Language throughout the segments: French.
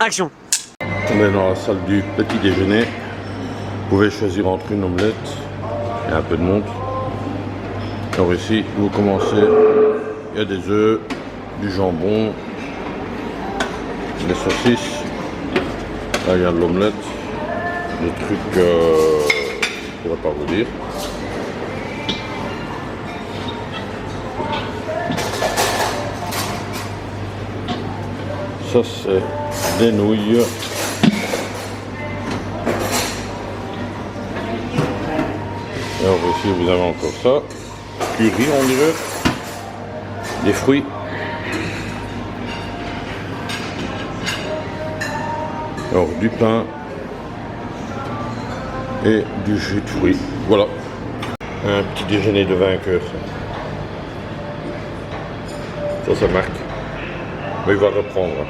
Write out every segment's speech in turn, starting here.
Action. On est dans la salle du petit déjeuner. Vous pouvez choisir entre une omelette et un peu de montre. Alors ici, vous commencez, il y a des œufs, du jambon, des saucisses. Là, il y a de l'omelette, des trucs, je ne pourrais pas vous dire. Ça, c'est des nouilles. Alors ici, vous avez encore ça. Curry, on dirait. Des fruits. Alors, du pain. Et du jus de fruits. Voilà. Un petit déjeuner de vainqueur. Ça marque. Mais il va reprendre.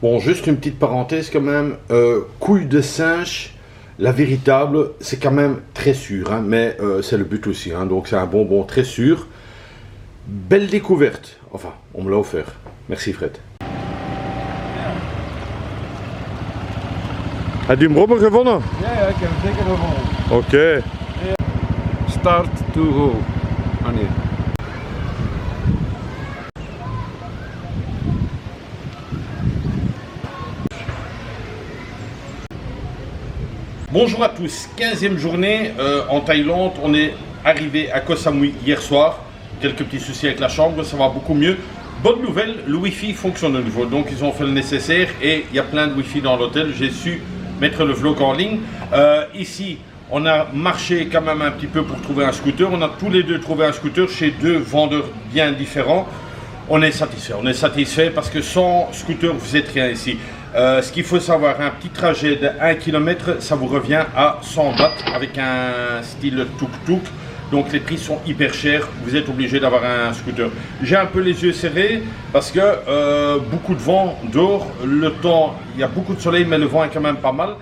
Bon, juste une petite parenthèse quand même. Couille de singe. La véritable, c'est quand même très sûr, hein, mais c'est le but aussi. Hein, donc c'est un bonbon très sûr. Belle découverte. Enfin, on me l'a offert. Merci Fred. Heb je hem Robben gewonnen? Ja, ik heb hem zeker gewonnen. Oké. Start to go. Ah nee. Bonjour à tous, 15e journée en Thaïlande. On est arrivé à Koh Samui hier soir. Quelques petits soucis avec la chambre, ça va beaucoup mieux. Bonne nouvelle, le Wi-Fi fonctionne au niveau. Donc ils ont fait le nécessaire et il y a plein de Wi-Fi dans l'hôtel. J'ai su mettre le vlog en ligne. Ici, on a marché quand même un petit peu pour trouver un scooter. On a tous les deux trouvé un scooter chez deux vendeurs bien différents. On est satisfait parce que sans scooter, vous n'êtes rien ici. Ce qu'il faut savoir, un petit trajet de 1 km, ça vous revient à 100 bahts avec un style tuk-tuk. Donc les prix sont hyper chers, vous êtes obligé d'avoir un scooter. J'ai un peu les yeux serrés parce que beaucoup de vent dehors, le temps, il y a beaucoup de soleil mais le vent est quand même pas mal.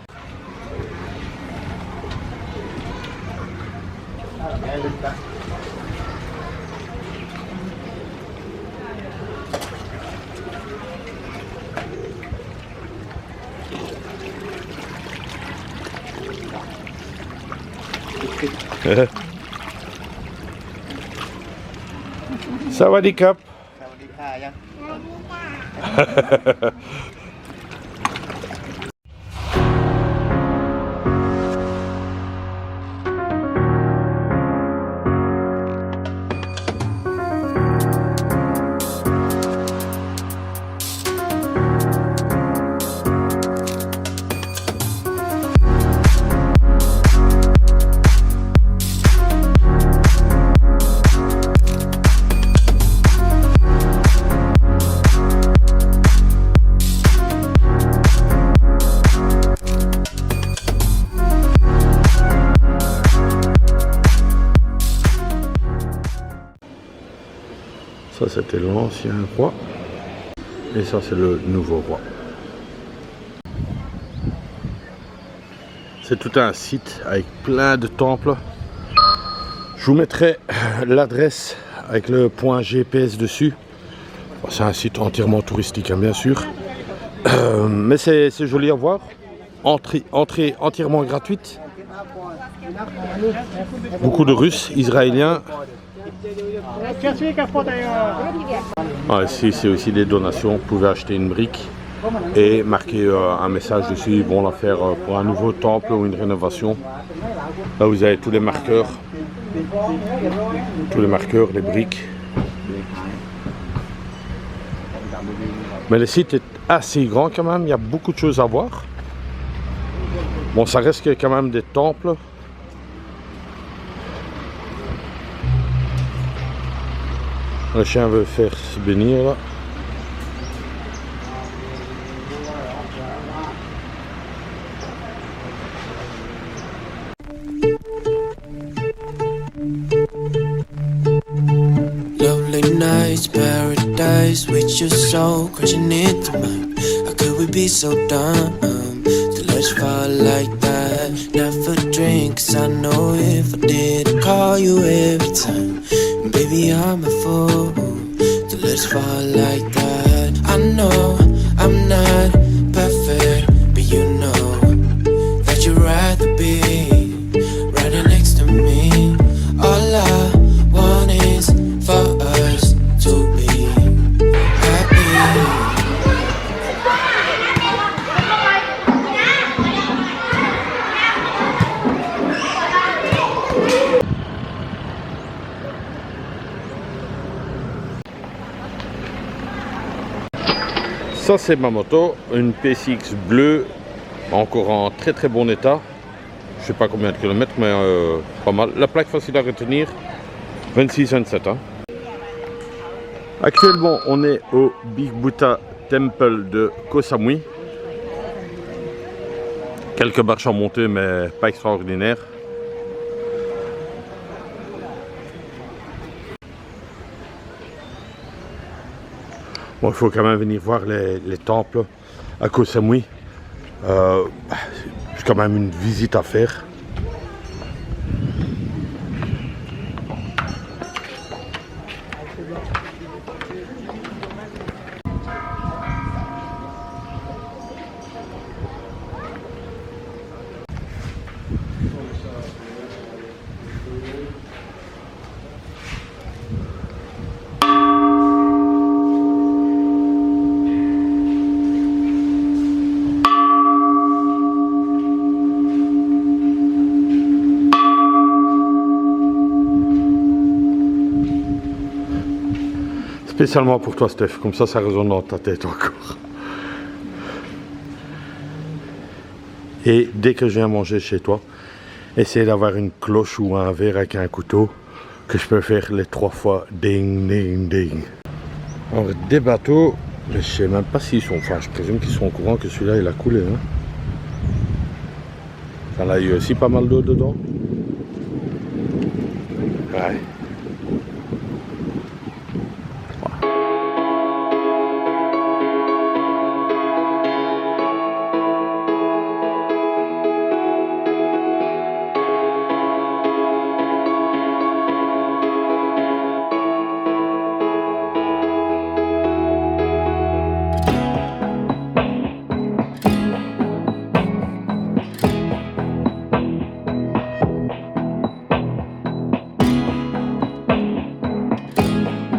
Sawadee-kap. Ça c'était l'ancien roi et ça c'est le nouveau roi. C'est tout un site avec plein de temples. Je vous mettrai l'adresse avec le point GPS dessus. C'est un site entièrement touristique hein, bien sûr. Mais c'est joli à voir. Entrée entièrement gratuite. Beaucoup de Russes, Israéliens. Ah, ici c'est aussi des donations, vous pouvez acheter une brique et marquer un message dessus, ils vont la faire pour un nouveau temple ou une rénovation. Là vous avez tous les marqueurs, les briques. Mais le site est assez grand quand même, il y a beaucoup de choses à voir. Bon, ça reste quand même des temples. Le chien veut faire se bénir là. Lovely nights, paradise with your soul crashing into mine. How could we be so dumb to let you fall like that? Never drink, 'cause I know if I did, I'd call you every time. Baby, I'm a fool to let you fall like that. I know I'm not Ça c'est ma moto, une PSX bleue, encore en très très bon état. Je sais pas combien de kilomètres, mais pas mal. La plaque facile à retenir, 26-27. Hein. Actuellement, on est au Big Buddha Temple de Koh Samui. Quelques marches à monter, mais pas extraordinaires. Bon, il faut quand même venir voir les temples à Koh Samui. C'est quand même une visite à faire. Spécialement pour toi, Steph, comme ça résonne dans ta tête encore. Et dès que je viens manger chez toi, essaye d'avoir une cloche ou un verre avec un couteau que je peux faire les 3 fois ding ding ding. Alors des bateaux, je sais même pas s'ils sont, enfin je présume qu'ils sont au courant que celui-là il a coulé. Hein. Enfin, là il y a aussi pas mal d'eau dedans. Ouais.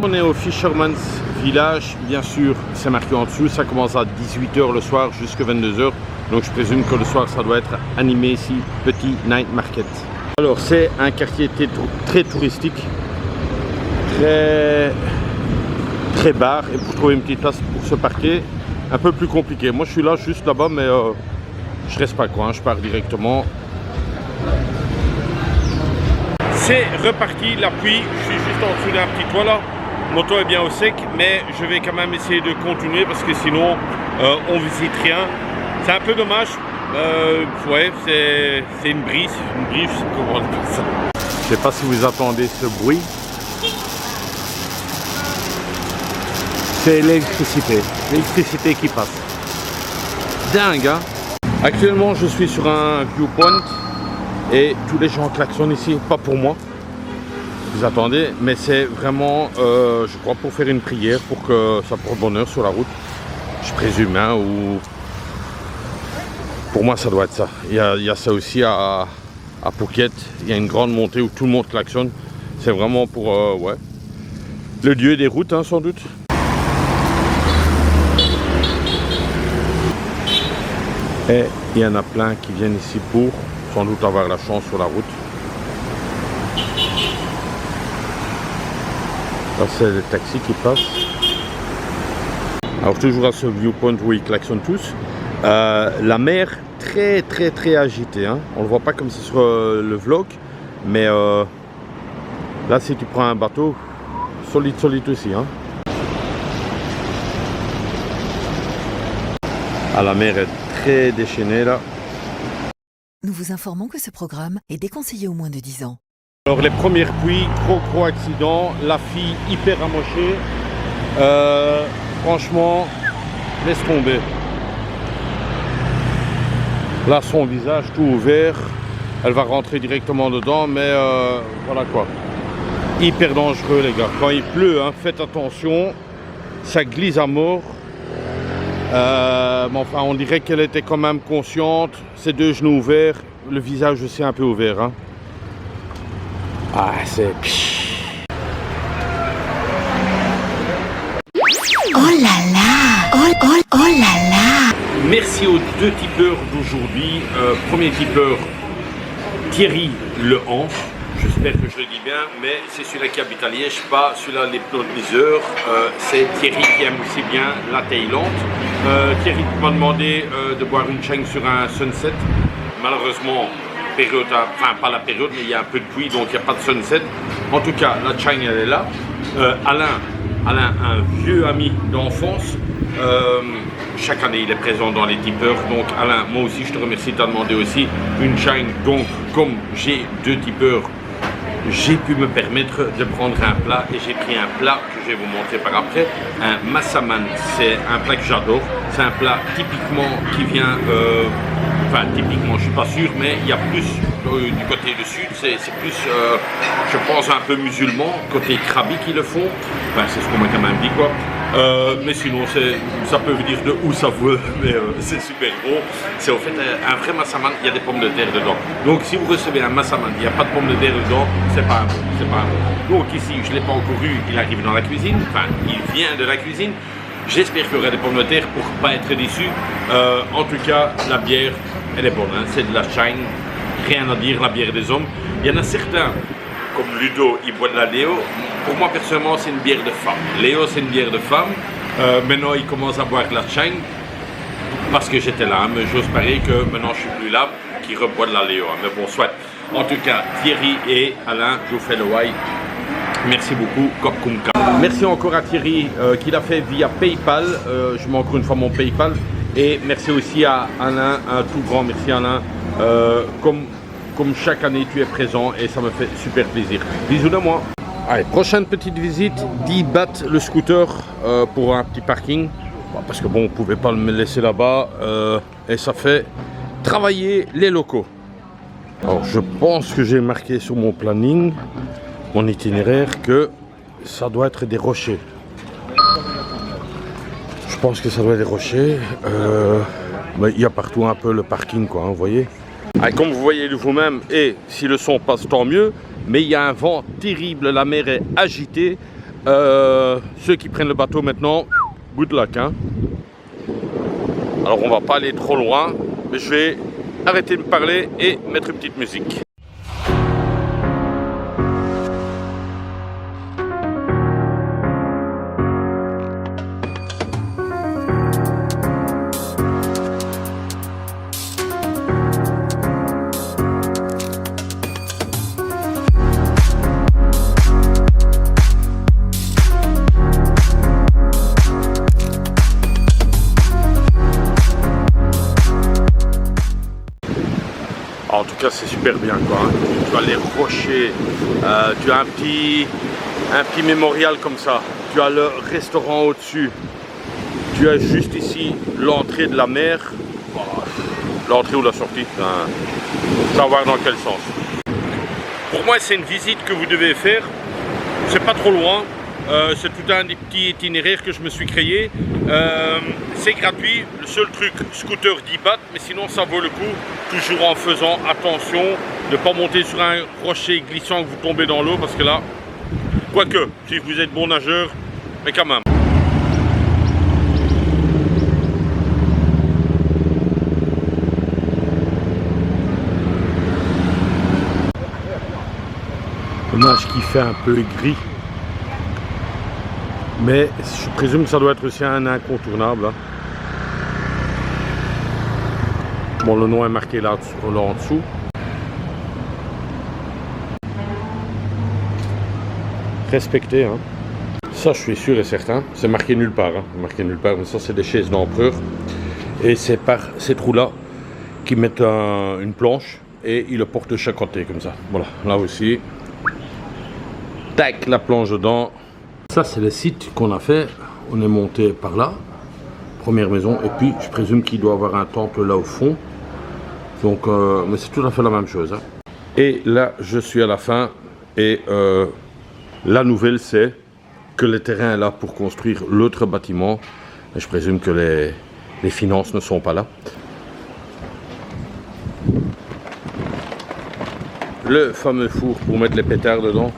On est au Fisherman's Village, bien sûr, c'est marqué en dessous, ça commence à 18 h le soir jusqu'à 22 h, donc je présume que le soir ça doit être animé ici, petit night market. Alors c'est un quartier très touristique, très bar, et pour trouver une petite place pour se parquer, un peu plus compliqué. Moi je suis là, juste là-bas, mais je reste pas quoi, hein, je pars directement. C'est reparti, la pluie, je suis juste en dessous d'un petit toit là. Moto est bien au sec, mais je vais quand même essayer de continuer parce que sinon on visite rien. C'est un peu dommage. Ouais, c'est une brise, je sais pas comment dire ça. Je sais pas si vous attendez ce bruit. C'est l'électricité qui passe. Dingue, hein. Actuellement, je suis sur un viewpoint et tous les gens klaxonnent ici, pas pour moi. Vous attendez, mais c'est vraiment, je crois, pour faire une prière, pour que ça porte bonheur sur la route. Je présume, hein, ou... Pour moi, ça doit être ça. Il y a ça aussi à Phuket. Il y a une grande montée où tout le monde klaxonne. C'est vraiment pour, ouais, le dieu des routes, hein, sans doute. Et il y en a plein qui viennent ici pour, sans doute, avoir la chance sur la route. Là, c'est les taxis qui passent. Alors, toujours à ce viewpoint où ils klaxonnent tous. La mer, très agitée. Hein. On ne le voit pas comme c'est sur le vlog. Mais là, si tu prends un bateau, solide aussi. Hein. Ah, la mer est très déchaînée là. Nous vous informons que ce programme est déconseillé aux moins de 10 ans. Alors les premières pluies, gros accident, la fille hyper amochée, franchement, laisse tomber. Là son visage tout ouvert, elle va rentrer directement dedans, mais voilà quoi. Hyper dangereux les gars, quand il pleut, hein, faites attention, ça glisse à mort. Mais enfin on dirait qu'elle était quand même consciente, ses 2 genoux ouverts, le visage aussi un peu ouvert. Hein. Ah, c'est... Oh là là! Oh là là! Merci aux 2 tipeurs d'aujourd'hui. Premier tipeur, Thierry Le Hanche. j'espère que je le dis bien, mais c'est celui-là qui habite à Liège, pas celui-là l'hypnotiseur. C'est Thierry qui aime aussi bien la Thaïlande. Thierry m'a demandé de boire une cheng sur un sunset. Malheureusement, période, enfin pas la période, mais il y a un peu de pluie, donc il n'y a pas de sunset. En tout cas, la cheng elle est là. Alain, un vieux ami d'enfance. Chaque année il est présent dans les tipeurs, donc Alain, moi aussi je te remercie de t'avoir demandé aussi une cheng. Donc comme j'ai 2 tipeurs, j'ai pu me permettre de prendre un plat et j'ai pris un plat que je vais vous montrer par après, un massaman. C'est un plat que j'adore, c'est un plat typiquement qui vient, enfin typiquement je suis pas sûr, mais il y a plus du côté du sud, c'est plus je pense un peu musulman, côté krabi qui le font, enfin, c'est ce qu'on m'a quand même dit quoi. Mais sinon ça peut venir de où ça veut, mais c'est super bon. C'est au fait un vrai massaman, il y a des pommes de terre dedans. Donc si vous recevez un massaman, il n'y a pas de pommes de terre dedans, c'est pas un bon, c'est pas un bon. Donc ici, je ne l'ai pas encore eu, il arrive dans la cuisine, enfin il vient de la cuisine. J'espère qu'il y aura des pommes de terre pour ne pas être déçu. En tout cas, la bière, elle est bonne, hein. C'est de la cheng, rien à dire, la bière des hommes. Il y en a certains, comme Ludo, il boit de la Léo. Pour moi, personnellement, c'est une bière de femme. Léo, c'est une bière de femme. Maintenant, il commence à boire de la cheng parce que j'étais là. Hein, mais j'ose parier que maintenant, je ne suis plus là, qu'il reboit de la Léo. Hein, mais bon, soit. En tout cas, Thierry et Alain, je vous fais le why. Merci beaucoup, Kopkumka. Merci encore à Thierry qui l'a fait via PayPal. Je mets encore une fois mon PayPal. Et merci aussi à Alain, un tout grand merci Alain. Comme chaque année, tu es présent et ça me fait super plaisir. Bisous de moi. Allez, prochaine petite visite, 10 bahts le scooter pour un petit parking. Parce que bon, on ne pouvait pas me laisser là-bas et ça fait travailler les locaux. Alors, je pense que j'ai marqué sur mon planning, mon itinéraire, que ça doit être des rochers. Je pense que ça doit être des rochers. Il y a partout un peu le parking, quoi, hein, vous voyez. Ah, comme vous voyez de vous-même, et si le son passe, tant mieux, mais il y a un vent terrible, la mer est agitée. Ceux qui prennent le bateau maintenant, good luck. Hein. Alors on va pas aller trop loin, mais je vais arrêter de me parler et mettre une petite musique. En tout cas, c'est super bien, quoi. Hein. Tu as les rochers, tu as un petit mémorial comme ça, tu as le restaurant au-dessus, tu as juste ici l'entrée de la mer, l'entrée ou la sortie, ça va voir dans quel sens. Pour moi, c'est une visite que vous devez faire, c'est pas trop loin. C'est tout un des petits itinéraires que je me suis créé. C'est gratuit, le seul truc, scooter 10 bahts, mais sinon ça vaut le coup, toujours en faisant attention de ne pas monter sur un rocher glissant que vous tombez dans l'eau, parce que là, quoique, si vous êtes bon nageur, mais quand même. Dommage qui fait un peu gris. Mais je présume que ça doit être aussi un incontournable. Hein. Bon, le nom est marqué là en dessous. Respecté, hein. Ça, je suis sûr et certain. C'est marqué nulle part. Hein. Marqué nulle part. Mais ça, c'est des chaises d'empereur. Et c'est par ces trous-là qu'ils mettent une planche et ils le portent de chaque côté comme ça. Voilà, là aussi. Tac, la planche dedans. Ça, c'est le site qu'on a fait. On est monté par là, première maison, et puis je présume qu'il doit avoir un temple là au fond. Donc, mais c'est tout à fait la même chose. Hein. Et là, je suis à la fin, et la nouvelle, c'est que le terrain est là pour construire l'autre bâtiment. Et je présume que les finances ne sont pas là. Le fameux four pour mettre les pétards dedans.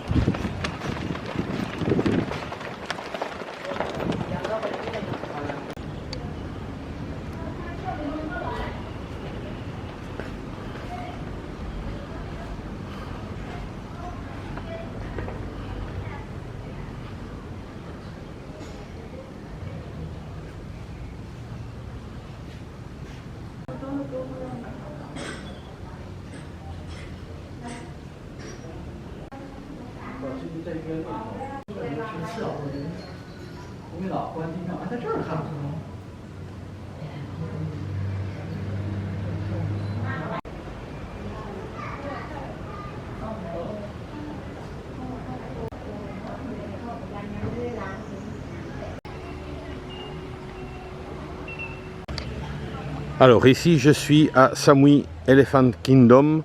Alors ici je suis à Samui Elephant Kingdom.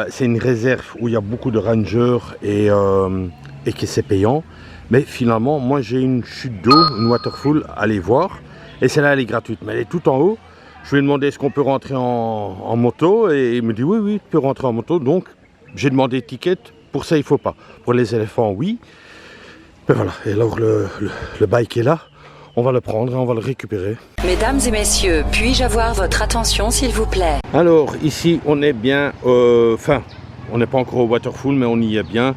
C'est une réserve où il y a beaucoup de rangers et qui c'est payant. Mais finalement moi j'ai une chute d'eau, une waterfall à aller voir. Et celle-là elle est gratuite, mais elle est tout en haut. Je lui ai demandé est-ce qu'on peut rentrer en moto et il me dit oui, tu peux rentrer en moto. Donc j'ai demandé ticket, pour ça il faut pas. Pour les éléphants oui. Mais voilà, et alors le bike est là. On va le prendre et on va le récupérer. Mesdames et messieurs, puis-je avoir votre attention s'il vous plaît? Alors ici on est bien, on n'est pas encore au waterfall mais on y est bien.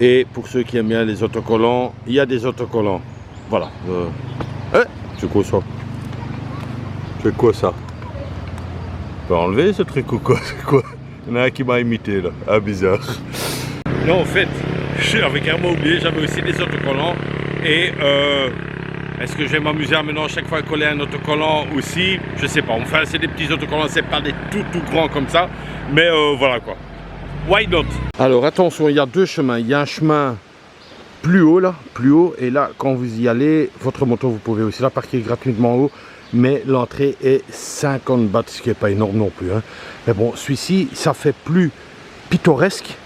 Et pour ceux qui aiment bien les autocollants, il y a des autocollants. Voilà. C'est quoi ça? C'est quoi ça? On peut enlever ce truc ou quoi? C'est quoi? Il y en a un qui m'a imité là. Ah bizarre. Non en fait, j'avais carrément oublié, j'avais aussi des autocollants. Et est-ce que je vais m'amuser à maintenant chaque fois coller un autocollant aussi? Je sais pas. Enfin, c'est des petits autocollants, c'est pas des tout grands comme ça. Mais voilà quoi. Why not? Alors attention, il y a deux chemins. Il y a un chemin plus haut là, plus haut. Et là, quand vous y allez, votre moto, vous pouvez aussi la parquer gratuitement haut. Mais l'entrée est 50 bahts, ce qui n'est pas énorme non plus. Hein. Mais bon, celui-ci, ça fait plus pittoresque.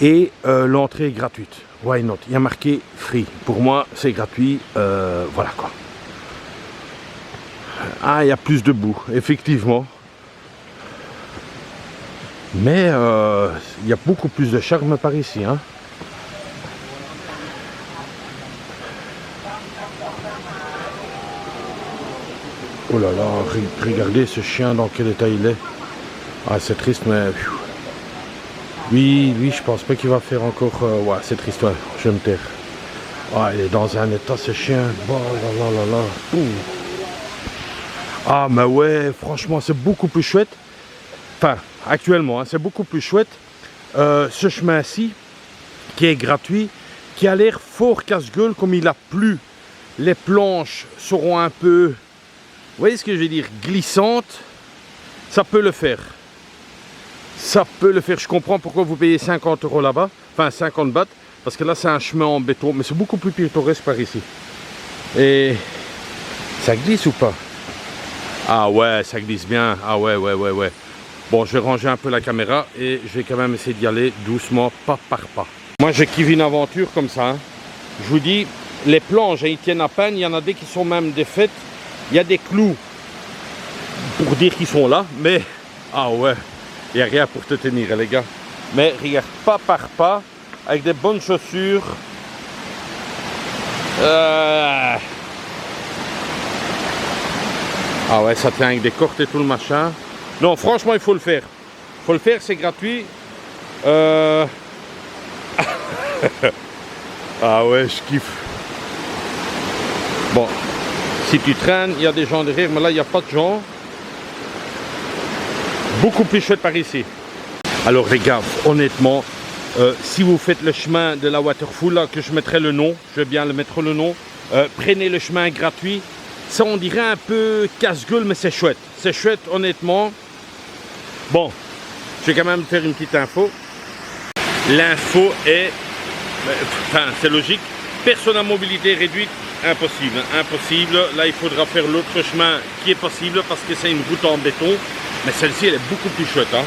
Et l'entrée est gratuite. Why not? Il y a marqué free. Pour moi, c'est gratuit. Voilà quoi. Ah, il y a plus de boue, effectivement. Mais il y a beaucoup plus de charme par ici. Hein. Oh là là, regardez ce chien dans quel état il est. Ah, c'est triste, mais... Oui, je pense pas qu'il va faire encore... ouais, c'est triste, ouais, je vais me taire. Ah, il est dans un état, ce chien. Oh là là là là. Ah, mais ouais, franchement, c'est beaucoup plus chouette. Enfin, actuellement, hein, c'est beaucoup plus chouette. Ce chemin-ci, qui est gratuit, qui a l'air fort casse-gueule, comme il a plu. Les planches seront un peu... Vous voyez ce que je veux dire? Glissantes. Ça peut le faire. Ça peut le faire, je comprends pourquoi vous payez 50 € là-bas, enfin 50 bahts, parce que là c'est un chemin en béton, mais c'est beaucoup plus pittoresque par ici. Et ça glisse ou pas? Ah ouais, ça glisse bien, ah ouais. Bon, je vais ranger un peu la caméra et je vais quand même essayer d'y aller doucement, pas par pas. Moi je kiffe une aventure comme ça, hein. Je vous dis, les planches, ils tiennent à peine, il y en a des qui sont même défaites, il y a des clous pour dire qu'ils sont là, mais ah ouais. Il n'y a rien pour te tenir les gars. Mais regarde, pas par pas, avec des bonnes chaussures. Ah ouais, ça tient avec des cordes et tout le machin. Non, franchement, il faut le faire. Il faut le faire, c'est gratuit. Ah ouais, je kiffe. Bon, si tu traînes, il y a des gens derrière, mais là, il n'y a pas de gens. Beaucoup plus chouette par ici. Alors les gars, honnêtement, si vous faites le chemin de la waterfall, là, que je mettrai le nom, je vais bien le mettre le nom, prenez le chemin gratuit. Ça on dirait un peu casse-gueule, mais c'est chouette. C'est chouette honnêtement. Bon, je vais quand même faire une petite info. L'info est, enfin c'est logique, personne à mobilité réduite, impossible. Impossible, là il faudra faire l'autre chemin qui est possible parce que c'est une route en béton. Mais celle-ci, elle est beaucoup plus chouette. Hein.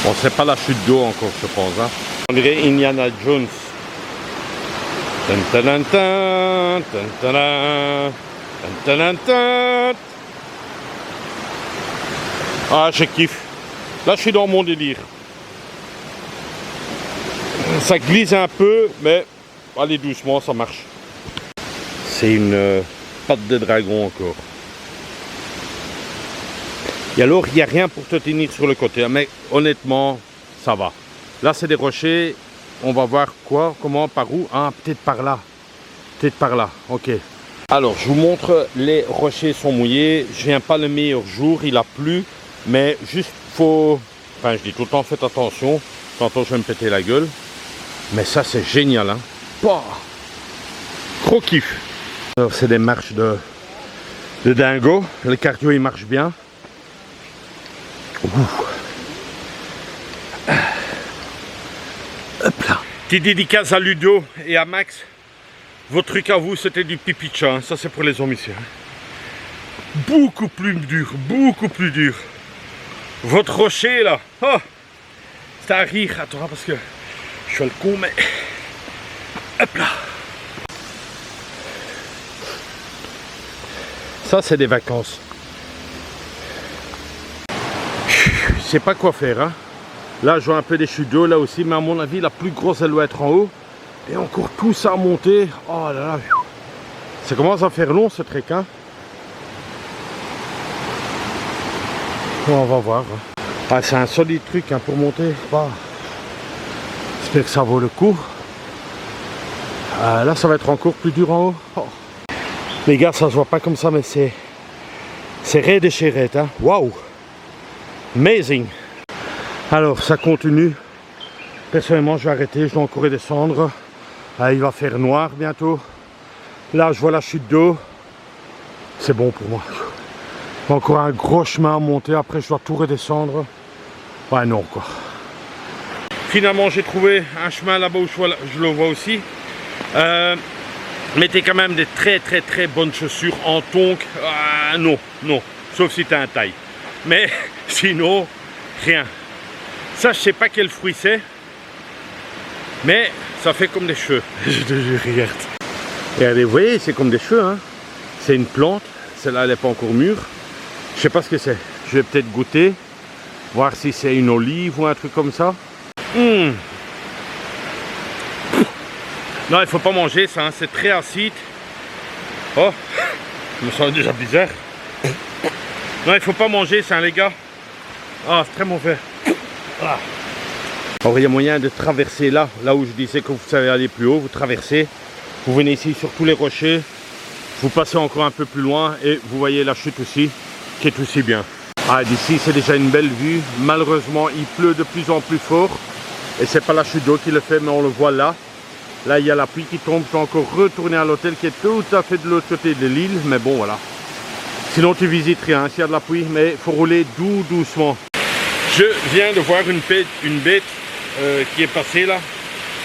Bon, c'est pas la chute d'eau encore, je pense. Hein. On dirait Indiana Jones. Ah, je kiffe. Là, je suis dans mon délire. Ça glisse un peu, mais allez doucement, ça marche. C'est une patte de dragon encore. Et alors, il n'y a rien pour te tenir sur le côté. Mais honnêtement, ça va. Là, c'est des rochers. On va voir quoi, comment, par où. Ah, peut-être par là. Peut-être par là. Ok. Alors, je vous montre. Les rochers sont mouillés. Je viens pas le meilleur jour. Il a plu. Mais juste, faut... Enfin, je dis tout le temps, faites attention. Tantôt, je vais me péter la gueule. Mais ça, c'est génial. Hein. Bah, trop kiff. Alors, c'est des marches de dingo. Le cardio, il marche bien. Hop là. Petite dédicace à Ludo et à Max. Votre truc à vous, c'était du pipi de chat. Hein. Ça, c'est pour les hommes ici. Hein. beaucoup plus dur, beaucoup plus dur. Votre rocher là, oh, c'est à rire. Attends, parce que je suis le con, mais hop là. Ça, c'est des vacances. Je sais pas quoi faire, hein. Là, je vois un peu des chutes d'eau là aussi, mais à mon avis, la plus grosse, elle doit être en haut. Et encore tout ça à monter. Oh là là. Ça commence à faire long ce trek, hein. Bon, on va voir. Ah, c'est un solide truc hein, pour monter. Bah, j'espère que ça vaut le coup. Là, ça va être encore plus dur en haut. Oh. Les gars, ça se voit pas comme ça, mais c'est raide et chez raide, hein. Waouh! Amazing! Alors, ça continue. Personnellement, je vais arrêter, je dois encore redescendre. Il va faire noir bientôt. Là, je vois la chute d'eau. C'est bon pour moi. Encore un gros chemin à monter. Après, je dois tout redescendre. Ouais, non, quoi. Finalement, j'ai trouvé un chemin là-bas où je le vois aussi. Mettez quand même des très bonnes chaussures en tonk. Non, non. Sauf si tu as un taille. Mais sinon, rien. Ça, je sais pas quel fruit c'est. Mais ça fait comme des cheveux. Je te jure, regarde. Regardez, vous voyez, c'est comme des cheveux. Hein. C'est une plante. Celle-là, elle n'est pas encore mûre. Je sais pas ce que c'est. Je vais peut-être goûter. Voir si c'est une olive ou un truc comme ça. Non, il faut pas manger ça. Hein. C'est très acide. Oh, je me sens déjà bizarre. Non, il faut pas manger ça, hein, les gars. Ah, c'est très mauvais. Ah. Alors, il y a moyen de traverser là où je disais que vous savez aller plus haut, vous traversez, vous venez ici sur tous les rochers, vous passez encore un peu plus loin et vous voyez la chute aussi, qui est aussi bien. Ah, d'ici c'est déjà une belle vue. Malheureusement, il pleut de plus en plus fort et c'est pas la chute d'eau qui le fait, mais on le voit là. Là, il y a la pluie qui tombe. Je dois encore retourner à l'hôtel qui est tout à fait de l'autre côté de l'île, mais bon, voilà. Sinon, tu visites rien s'il y a de la pluie, mais il faut rouler doucement. Je viens de voir une bête qui est passée là.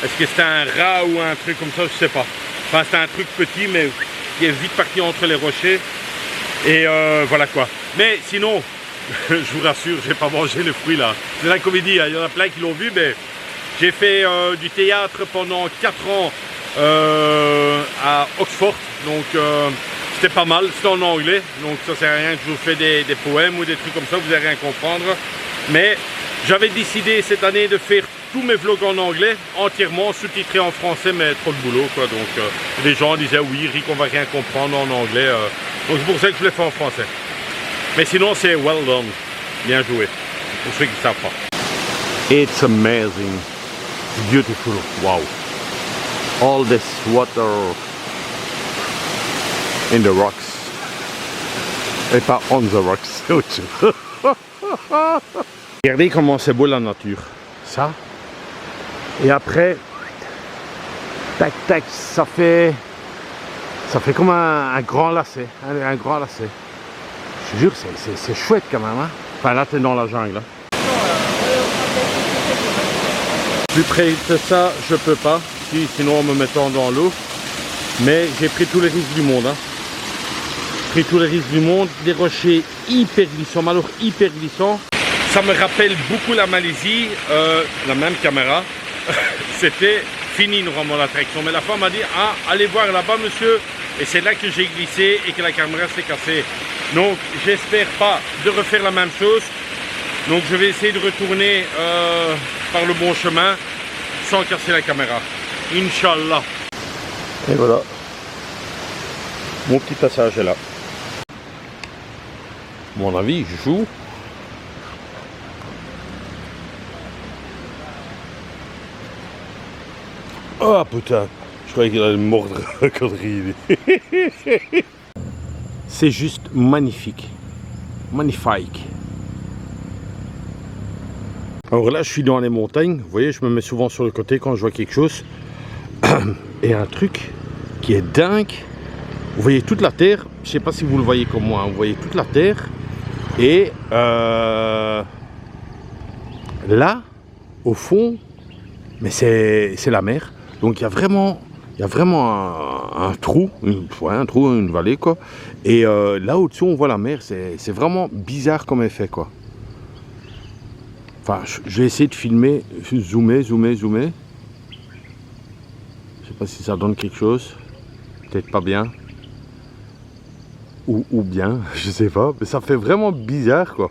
Est-ce que c'était un rat ou un truc comme ça? Je sais pas. Enfin, c'était un truc petit, mais qui est vite parti entre les rochers. Et voilà quoi. Mais sinon, je vous rassure, j'ai pas mangé le fruit là. C'est la comédie, hein. Il y en a plein qui l'ont vu, mais j'ai fait du théâtre pendant 4 ans à Oxford. Donc c'était pas mal, c'était en anglais. Donc ça sert à rien que je vous fais des poèmes ou des trucs comme ça, vous allez rien comprendre. Mais j'avais décidé cette année de faire tous mes vlogs en anglais, entièrement sous-titrés en français, mais trop de boulot quoi. Donc les gens disaient oui Rick, on va rien comprendre en anglais. Donc c'est pour ça que je l'ai fait en français. Mais sinon c'est well done, bien joué, pour ceux qui ne savent pas. It's amazing, it's beautiful, wow. All this water in the rocks. Et pas on the rocks, c'est autre chose. Regardez comment c'est beau la nature. Ça. Et après, tac tac, ça fait comme un grand lacet. Un grand lacet. Je te jure, c'est chouette quand même. Hein. Enfin là, t'es dans la jungle. Hein. Plus près de ça, je peux pas. Sinon, en me mettant dans l'eau. Mais j'ai pris tous les risques du monde. Hein. Pris tous les risques du monde. Des rochers hyper glissants, alors hyper glissants. Ça me rappelle beaucoup la Malaisie, la même caméra. C'était fini normalement l'attraction. Mais la femme m'a dit, ah, allez voir là-bas monsieur. Et c'est là que j'ai glissé et que la caméra s'est cassée. Donc j'espère pas de refaire la même chose. Donc je vais essayer de retourner par le bon chemin sans casser la caméra. Inch'Allah. Et voilà. Mon petit passage est là. À mon avis, je joue. Oh putain, je croyais qu'il allait me mordre la connerie. C'est juste magnifique. Magnifique. Alors là, je suis dans les montagnes. Vous voyez, je me mets souvent sur le côté quand je vois quelque chose. Et un truc qui est dingue. Vous voyez toute la terre. Je ne sais pas si vous le voyez comme moi. Vous voyez toute la terre. Et là, au fond, mais c'est la mer. Donc il y a Il y a vraiment un trou, une vallée quoi. Et là au-dessus on voit la mer, c'est vraiment bizarre comme effet quoi. Enfin, je vais essayer de filmer, zoomer. Je sais pas si ça donne quelque chose, peut-être pas bien. Ou bien, je sais pas, mais ça fait vraiment bizarre quoi.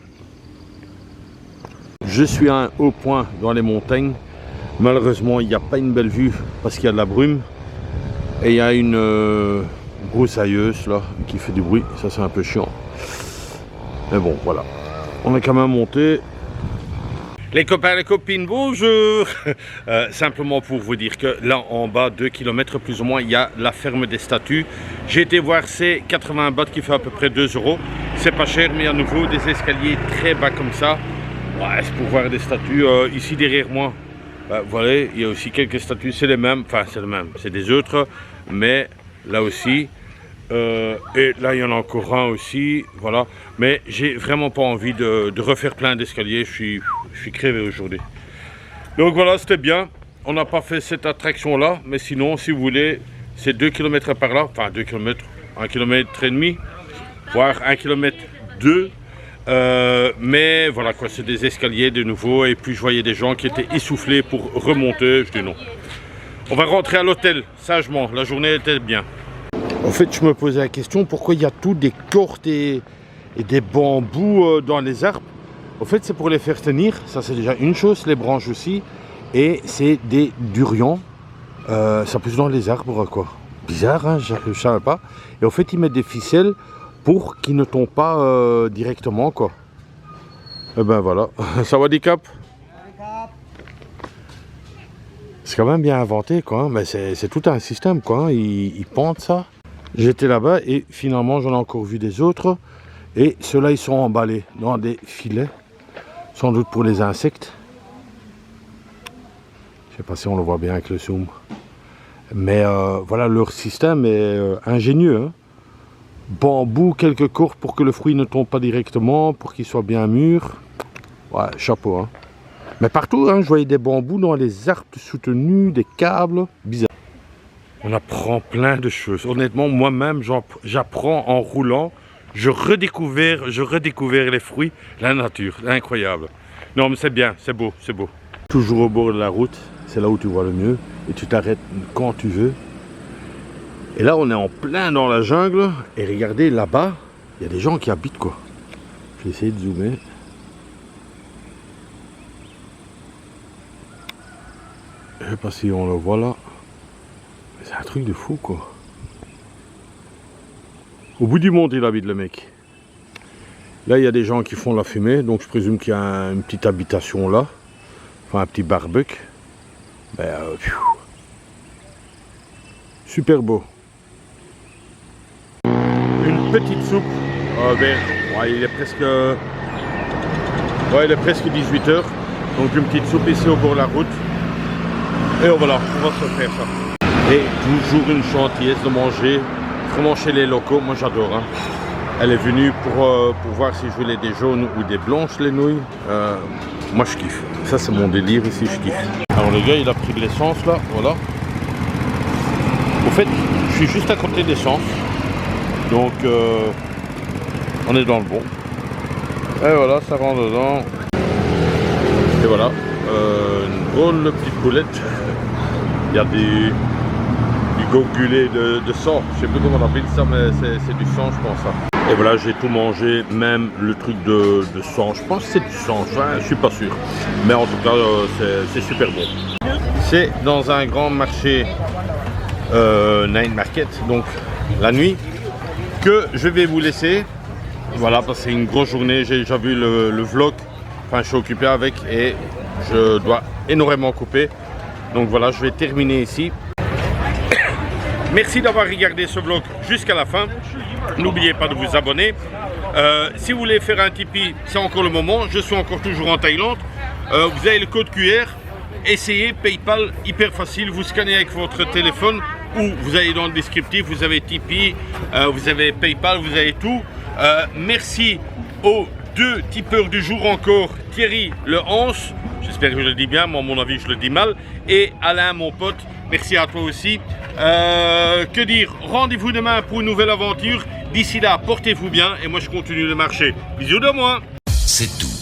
Je suis à un haut point dans les montagnes. Malheureusement, il n'y a pas une belle vue parce qu'il y a de la brume. Et il y a une broussailleuse là qui fait du bruit. Ça, c'est un peu chiant. Mais bon, voilà. On est quand même monté. Les copains, les copines, bonjour. Simplement pour vous dire que là en bas, 2 km plus ou moins, il y a la ferme des statues. J'ai été voir, c'est 80 bahts qui fait à peu près 2 €. C'est pas cher, mais à nouveau des escaliers très bas comme ça. Ouais, c'est pour voir des statues. Ici derrière moi, voilà, il y a aussi quelques statues, c'est les mêmes, enfin c'est les mêmes, c'est des autres, mais là aussi. Et là il y en a encore un aussi, voilà. Mais j'ai vraiment pas envie de refaire plein d'escaliers, je suis crevé aujourd'hui. Donc voilà, c'était bien. On n'a pas fait cette attraction là, mais sinon si vous voulez, c'est 2 km par là, enfin 2 km, 1 km et demi, voire 1 km 2. Mais voilà quoi, c'est des escaliers de nouveau. Et puis je voyais des gens qui étaient essoufflés pour remonter. Je dis non. On va rentrer à l'hôtel, sagement. La journée était bien. En fait, je me posais la question, pourquoi il y a tout des cordes et des bambous dans les arbres. En fait, c'est pour les faire tenir. Ça, c'est déjà une chose. Les branches aussi. Et c'est des durians. Ça pousse dans les arbres, quoi. Bizarre, hein, je ne savais pas. Et en fait, ils mettent des ficelles pour qu'ils ne tombent pas directement, quoi. Et ben voilà. Ça va, des caps? C'est quand même bien inventé, quoi. Mais c'est tout un système, quoi. Ils pendent ça. J'étais là-bas et finalement, j'en ai encore vu des autres. Et ceux-là, ils sont emballés dans des filets. Sans doute pour les insectes. Je sais pas si on le voit bien avec le zoom. Mais voilà, leur système est ingénieux, hein. Bambou, quelques cordes pour que le fruit ne tombe pas directement, pour qu'il soit bien mûr. Ouais, chapeau, hein. Mais partout, hein, je voyais des bambous dans les arbres soutenus, des câbles, bizarre. On apprend plein de choses. Honnêtement, moi-même, j'apprends en roulant. Je redécouvre les fruits, la nature, incroyable. Non, mais c'est bien, c'est beau, c'est beau. Toujours au bord de la route, c'est là où tu vois le mieux. Et tu t'arrêtes quand tu veux. Et là, on est en plein dans la jungle. Et regardez, là-bas, il y a des gens qui habitent, quoi. Je vais essayer de zoomer. Je sais pas si on le voit là. C'est un truc de fou, quoi. Au bout du monde, il habite, le mec. Là, il y a des gens qui font la fumée. Donc, je présume qu'il y a une petite habitation là. Enfin, un petit barbecue. Ben, super beau. Une petite soupe vers, ouais, il est presque 18 h. Donc une petite soupe ici au bord de la route. Et voilà, on va se faire ça. Et toujours une gentillesse de manger, vraiment chez les locaux, moi j'adore, hein. Elle est venue pour voir si je voulais des jaunes ou des blanches les nouilles. Moi je kiffe, ça c'est mon délire ici, je kiffe. Alors le gars il a pris de l'essence là, voilà. Au fait, je suis juste à côté de l'essence. Donc on est dans le bon. Et voilà, ça rentre dedans. Et voilà, une drôle petite boulette. Il y a du gogulé de sang. Je sais plus comment on appelle ça, mais c'est du sang, je pense. Ça. Et voilà, j'ai tout mangé, même le truc de sang. Je pense que c'est du sang, je suis pas sûr. Mais en tout cas, c'est super bon. C'est dans un grand marché night market, donc la nuit, que je vais vous laisser. Voilà, parce que c'est une grosse journée. J'ai déjà vu le vlog. Enfin, je suis occupé avec et je dois énormément couper. Donc voilà, je vais terminer ici. Merci d'avoir regardé ce vlog jusqu'à la fin. N'oubliez pas de vous abonner. Si vous voulez faire un Tipeee, c'est encore le moment. Je suis encore toujours en Thaïlande. Vous avez le code QR. Essayez PayPal, hyper facile. Vous scannez avec votre téléphone ou vous allez dans le descriptif. Vous avez Tipeee, vous avez PayPal, vous avez tout. Merci aux 2 tipeurs du jour encore, Thierry le Hans. J'espère que je le dis bien, mais à mon avis, je le dis mal. Et Alain, mon pote, merci à toi aussi. Que dire? Rendez-vous demain pour une nouvelle aventure. D'ici là, portez-vous bien et moi, je continue de marcher. Bisous de moi. C'est tout.